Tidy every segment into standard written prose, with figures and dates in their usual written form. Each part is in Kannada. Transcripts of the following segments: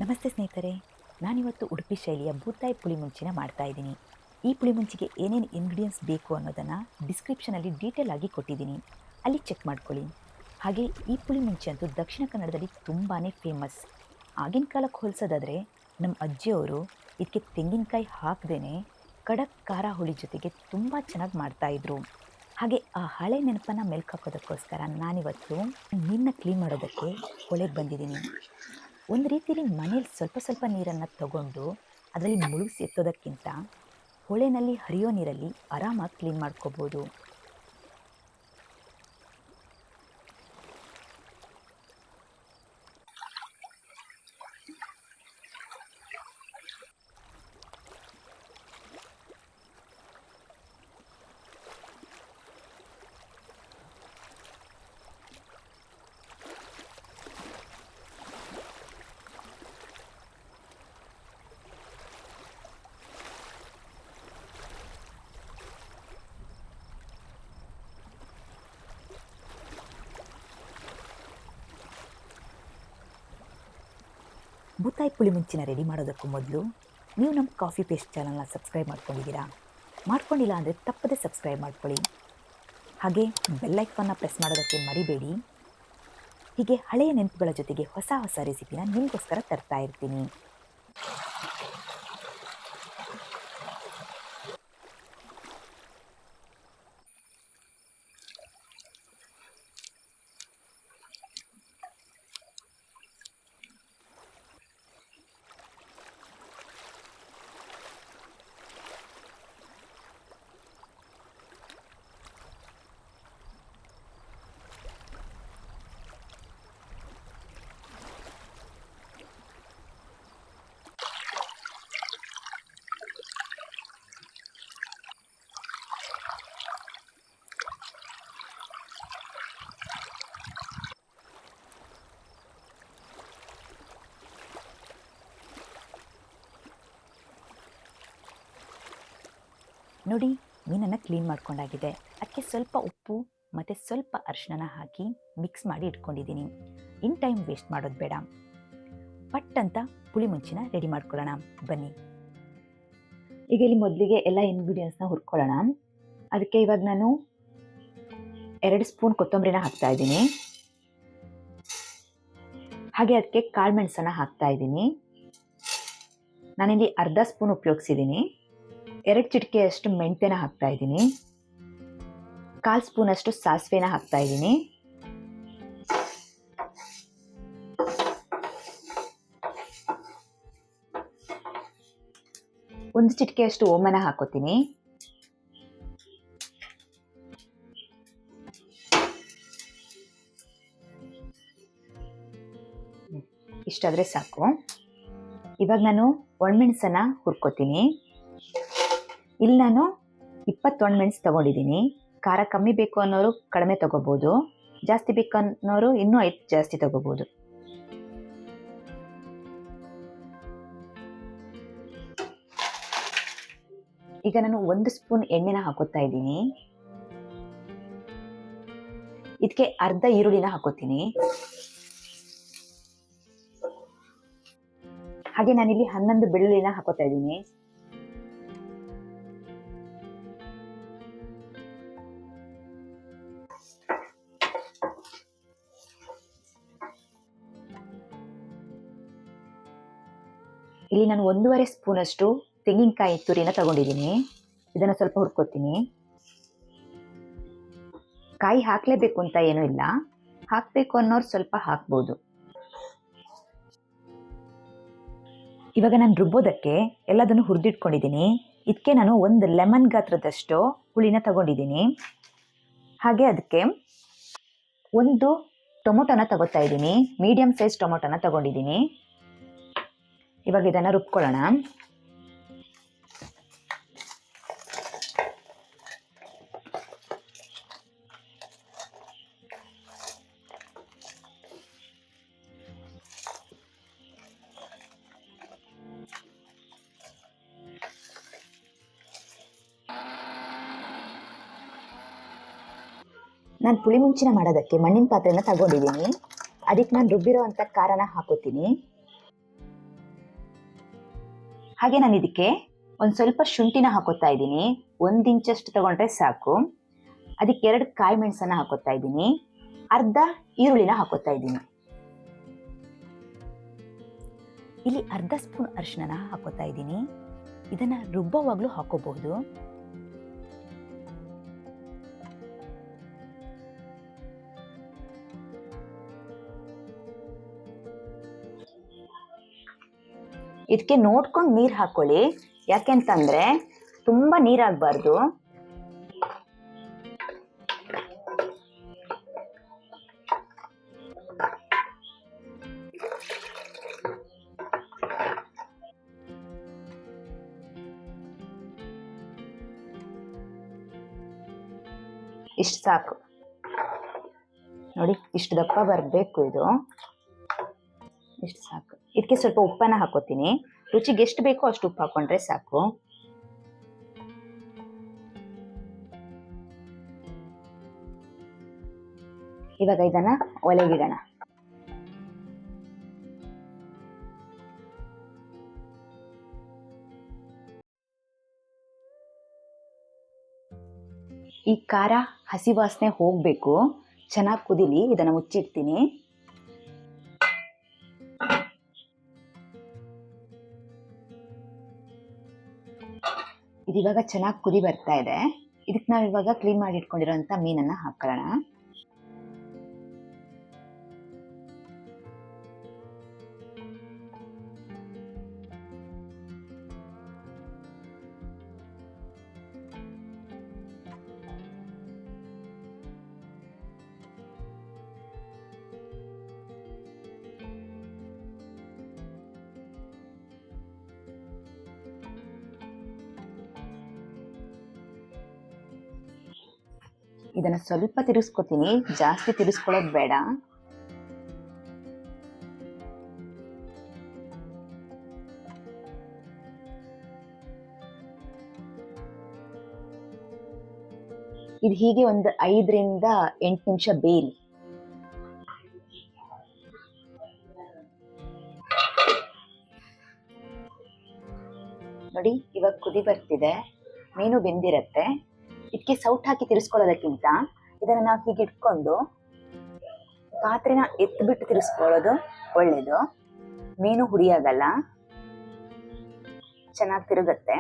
ನಮಸ್ತೆ ಸ್ನೇಹಿತರೆ, ನಾನಿವತ್ತು ಉಡುಪಿ ಶೈಲಿಯ ಬೂತಾಯಿ ಪುಳಿಮುಂಚಿನ ಮಾಡ್ತಾಯಿದ್ದೀನಿ. ಈ ಪುಳಿಮುಂಚಿಗೆ ಏನೇನು ಇಂಗ್ರೀಡಿಯೆಂಟ್ಸ್ ಬೇಕು ಅನ್ನೋದನ್ನು ಡಿಸ್ಕ್ರಿಪ್ಷನಲ್ಲಿ ಡೀಟೇಲ್ ಆಗಿ ಕೊಟ್ಟಿದ್ದೀನಿ, ಅಲ್ಲಿ ಚೆಕ್ ಮಾಡ್ಕೊಳ್ಳಿ. ಹಾಗೆ ಈ ಪುಳಿಮುಂಚಿ ಅಂತೂ ದಕ್ಷಿಣ ಕನ್ನಡದಲ್ಲಿ ತುಂಬಾ ಫೇಮಸ್. ಆಗಿನ ಕಾಲಕ್ಕೆ ಹೋಲಿಸೋದಾದರೆ ನಮ್ಮ ಅಜ್ಜಿಯವರು ಇದಕ್ಕೆ ತೆಂಗಿನಕಾಯಿ ಹಾಕದೇ ಖಡಕ್ ಖಾರ ಹುಳಿ ಜೊತೆಗೆ ತುಂಬ ಚೆನ್ನಾಗಿ ಮಾಡ್ತಾಯಿದ್ರು. ಹಾಗೆ ಆ ಹಳೆ ನೆನಪನ್ನು ಮೆಲ್ಕು ಹಾಕೋದಕ್ಕೋಸ್ಕರ ನಾನಿವತ್ತು ಮೀನನ್ನ ಕ್ಲೀನ್ ಮಾಡೋದಕ್ಕೆ ಹೊಳೆಗೆ ಬಂದಿದ್ದೀನಿ. ಒಂದು ರೀತಿಯಲ್ಲಿ ಮನೇಲಿ ಸ್ವಲ್ಪ ಸ್ವಲ್ಪ ನೀರನ್ನು ತಗೊಂಡು ಅದರಲ್ಲಿ ಮುಳುಗಿಸಿ ಎತ್ತೋದಕ್ಕಿಂತ ಹೊಳೆನಲ್ಲಿ ಹರಿಯೋ ನೀರಲ್ಲಿ ಆರಾಮಾಗಿ ಕ್ಲೀನ್ ಮಾಡ್ಕೋಬೋದು. ಬೂತಾಯಿ ಪುಳಿಮುಂಚಿನ ರೆಡಿ ಮಾಡೋದಕ್ಕೂ ಮೊದಲು ನೀವು ನಮ್ಮ ಕಾಫಿ ಪೇಸ್ಟ್ ಚಾನಲ್ನ ಸಬ್ಸ್ಕ್ರೈಬ್ ಮಾಡ್ಕೊಂಡಿದ್ದೀರಾ? ಮಾಡ್ಕೊಂಡಿಲ್ಲ ಅಂದರೆ ತಪ್ಪದೆ ಸಬ್ಸ್ಕ್ರೈಬ್ ಮಾಡ್ಕೊಳ್ಳಿ. ಹಾಗೆ ಬೆಲ್ಲೈಕನ್ನ ಪ್ರೆಸ್ ಮಾಡೋದಕ್ಕೆ ಮರಿಬೇಡಿ. ಹೀಗೆ ಹಳೆಯ ನೆನಪುಗಳ ಜೊತೆಗೆ ಹೊಸ ಹೊಸ ರೆಸಿಪಿನ ನಿಮಗೋಸ್ಕರ ತರ್ತಾ ಇರ್ತೀನಿ. ನೋಡಿ, ಮೀನನ್ನು ಕ್ಲೀನ್ ಮಾಡ್ಕೊಂಡಾಗಿದೆ. ಅದಕ್ಕೆ ಸ್ವಲ್ಪ ಉಪ್ಪು ಮತ್ತು ಸ್ವಲ್ಪ ಅರಿಶಿನ ಹಾಕಿ ಮಿಕ್ಸ್ ಮಾಡಿ ಇಟ್ಕೊಂಡಿದ್ದೀನಿ. ಇನ್ ಟೈಮ್ ವೇಸ್ಟ್ ಮಾಡೋದು ಬೇಡ. ಪಟ್ ಅಂತ ಪುಳಿಮುಂಚಿನ ರೆಡಿ ಮಾಡ್ಕೊಳ್ಳೋಣ ಬನ್ನಿ. ಈಗ ಇಲ್ಲಿ ಮೊದಲಿಗೆ ಎಲ್ಲ ಇಂಗ್ರೀಡಿಯೆಂಟ್ಸ್ನ ಹುರ್ಕೊಳ್ಳೋಣ. ಅದಕ್ಕೆ ಇವಾಗ ನಾನು 2 ಸ್ಪೂನ್ ಕೊತ್ತಂಬರಿನ ಹಾಕ್ತಾ ಇದ್ದೀನಿ. ಹಾಗೆ ಅದಕ್ಕೆ ಕಾಳು ಮೆಣಸನ್ನು ಹಾಕ್ತಾ ಇದ್ದೀನಿ. ನಾನಿಲ್ಲಿ ಅರ್ಧ ಸ್ಪೂನ್ ಉಪಯೋಗಿಸಿದ್ದೀನಿ. 2 ಚಿಟಿಕೆಯಷ್ಟು ಮೆಂತ್ಯನ ಹಾಕ್ತಾ ಇದ್ದೀನಿ. 1/4 ಸ್ಪೂನಷ್ಟು ಸಾಸಿವೆನ ಹಾಕ್ತಾ ಇದ್ದೀನಿ. ಒಂದು ಚಿಟಿಕೆಯಷ್ಟು ಓಮನ ಹಾಕೋತೀನಿ. ಇಷ್ಟಾದರೆ ಸಾಕು. ಇವಾಗ ನಾನು ಒಣಮೆಣಸನ್ನ ಹುರ್ಕೋತೀನಿ. ಇಲ್ಲಿ ನಾನು 20 ಒಣಮೆಣಸು ತೊಗೊಂಡಿದ್ದೀನಿ. ಖಾರ ಕಮ್ಮಿ ಬೇಕು ಅನ್ನೋರು ಕಡಿಮೆ ತೊಗೋಬೋದು, ಜಾಸ್ತಿ ಬೇಕು ಅನ್ನೋರು ಇನ್ನೂ 5 ಜಾಸ್ತಿ ತೊಗೋಬೋದು. ಈಗ ನಾನು 1 ಸ್ಪೂನ್ ಎಣ್ಣೆನ ಹಾಕೋತಾ ಇದ್ದೀನಿ. ಇದಕ್ಕೆ ಅರ್ಧ ಈರುಳ್ಳಿನ ಹಾಕೋತೀನಿ. ಹಾಗೆ ನಾನಿಲ್ಲಿ 11 ಬೆಳ್ಳುಳ್ಳಿನ ಹಾಕೋತಾ ಇದ್ದೀನಿ. ಇಲ್ಲಿ ನಾನು 1.5 ಸ್ಪೂನಷ್ಟು ತೆಂಗಿನಕಾಯಿ ತುರಿನ ತಗೊಂಡಿದ್ದೀನಿ. ಇದನ್ನು ಸ್ವಲ್ಪ ಹುರ್ಕೋತೀನಿ. ಕಾಯಿ ಹಾಕಲೇಬೇಕು ಅಂತ ಏನೂ ಇಲ್ಲ, ಹಾಕಬೇಕು ಅನ್ನೋರು ಸ್ವಲ್ಪ ಹಾಕ್ಬೋದು. ಇವಾಗ ನಾನು ರುಬ್ಬೋದಕ್ಕೆ ಎಲ್ಲದನ್ನು ಹುರಿದಿಟ್ಕೊಂಡಿದ್ದೀನಿ. ಇದಕ್ಕೆ ನಾನು 1 ಲೆಮನ್ ಗಾತ್ರದಷ್ಟು ಹುಳಿನ ತಗೊಂಡಿದ್ದೀನಿ. ಹಾಗೆ ಅದಕ್ಕೆ 1 ಟೊಮೊಟೊನ ತಗೋತಾ ಇದ್ದೀನಿ. ಮೀಡಿಯಂ ಸೈಜ್ ಟೊಮೊಟೊನ ತಗೊಂಡಿದ್ದೀನಿ. ಇವಾಗ ಇದನ್ನು ರುಬ್ಕೊಳ್ಳೋಣ. ನಾನು ಪುಳಿಮುಂಚಿನ ಮಾಡೋದಕ್ಕೆ ಮಣ್ಣಿನ ಪಾತ್ರೆನ ತಗೊಂಡಿದ್ದೀನಿ. ಅದಕ್ಕೆ ನಾನು ರುಬ್ಬಿರೋ ಅಂಥ ಖಾರನ ಹಾಕೋತೀನಿ. ಹಾಗೆ ನಾನು ಇದಕ್ಕೆ ಒಂದು ಸ್ವಲ್ಪ ಶುಂಠಿನ ಹಾಕೋತಾ ಇದ್ದೀನಿ. 1 ಇಂಚಷ್ಟು ತಗೊಂಡ್ರೆ ಸಾಕು. ಅದಕ್ಕೆ 2 ಕಾಯಿ ಮೆಣಸನ್ನ ಹಾಕೋತಾ ಇದ್ದೀನಿ. ಅರ್ಧ ಈರುಳ್ಳಿನ ಹಾಕೋತಾ ಇದ್ದೀನಿ. ಇಲ್ಲಿ ಅರ್ಧ ಸ್ಪೂನ್ ಅರಿಶಿನ ಹಾಕೋತಾ ಇದ್ದೀನಿ. ಇದನ್ನ ರುಬ್ಬುವಾಗ್ಲೂ ಹಾಕೋಬಹುದು. ಇದಕ್ಕೆ ನೋಡ್ಕೊಂಡು ನೀರು ಹಾಕೊಳ್ಳಿ, ಯಾಕೆಂತಂದ್ರೆ ತುಂಬಾ ನೀರಾಗಬಾರ್ದು. ಇಷ್ಟು ಸಾಕು ನೋಡಿ, ಇಷ್ಟು ದಪ್ಪ ಬರಬೇಕು ಇದು. ಇಷ್ಟು ಸಾಕು. ಇದಕ್ಕೆ ಸ್ವಲ್ಪ ಉಪ್ಪನ್ನ ಹಾಕೋತೀನಿ. ರುಚಿಗೆ ಎಷ್ಟು ಬೇಕೋ ಅಷ್ಟು ಉಪ್ಪು ಹಾಕೊಂಡ್ರೆ ಸಾಕು. ಇವಾಗ ಇದನ್ನ ಒಲೆಗಿಡೋಣ. ಈ ಖಾರ ಹಸಿ ವಾಸನೆ ಹೋಗ್ಬೇಕು, ಚೆನ್ನಾಗಿ ಕುದಿಲಿ. ಇದನ್ನ ಮುಚ್ಚಿಡ್ತೀನಿ. ಇದಿವಾಗ ಚೆನ್ನಾಗಿ ಕುದಿ ಬರ್ತಾ ಇದೆ. ಇದಕ್ಕೆ ನಾವು ಇವಾಗ ಕ್ಲೀನ್ ಮಾಡಿ ಇಟ್ಕೊಂಡಿರೋಂಥ ಮೀನನ್ನ ಹಾಕೊಳ್ಳೋಣ. ಇದನ್ನ ಸ್ವಲ್ಪ ತಿರುಗಿಸ್ಕೊತೀನಿ, ಜಾಸ್ತಿ ತಿರುಗಿಸ್ಕೊಳ್ಳೋದು ಬೇಡ. ಇದು ಹೀಗೆ ಒಂದು 5 ರಿಂದ 8 ನಿಮಿಷ ಬೇಯಲಿ. ನೋಡಿ, ಇವಾಗ ಕುದಿ ಬರ್ತಿದೆ, ಮೀನು ಬೆಂದಿರತ್ತೆ. ಇದಕ್ಕೆ ಸೌಟ್ ಹಾಕಿ ತಿರ್ಸ್ಕೊಳ್ಳೋದಕ್ಕಿಂತ ಇದನ್ನ ನಾವು ಹೀಗೆ ಇಟ್ಕೊಂಡು ಪಾತ್ರೆನ ಎತ್ಬಿಟ್ಟು ತಿರ್ಸ್ಕೊಳ್ಳೋದು ಒಳ್ಳೇದು. ಮೀನು ಹುಡಿಯಾಗಲ್ಲ, ಚೆನ್ನಾಗಿ ತಿರುಗತ್ತೆ.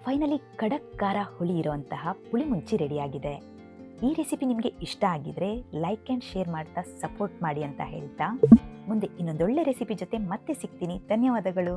ಫೈನಲಿ ಖಡಕ್ ಖಾರ ಹುಳಿ ಇರುವಂತಹ ಪುಳಿ ಮುಂಚಿ ರೆಡಿಯಾಗಿದೆ. ಈ ರೆಸಿಪಿ ನಿಮಗೆ ಇಷ್ಟ ಆಗಿದ್ರೆ ಲೈಕ್ ಆ್ಯಂಡ್ ಶೇರ್ ಮಾಡ್ತಾ ಸಪೋರ್ಟ್ ಮಾಡಿ ಅಂತ ಹೇಳ್ತಾ ಮುಂದೆ ಇನ್ನೊಂದೊಳ್ಳೆ ರೆಸಿಪಿ ಜೊತೆ ಮತ್ತೆ ಸಿಗ್ತೀನಿ. ಧನ್ಯವಾದಗಳು.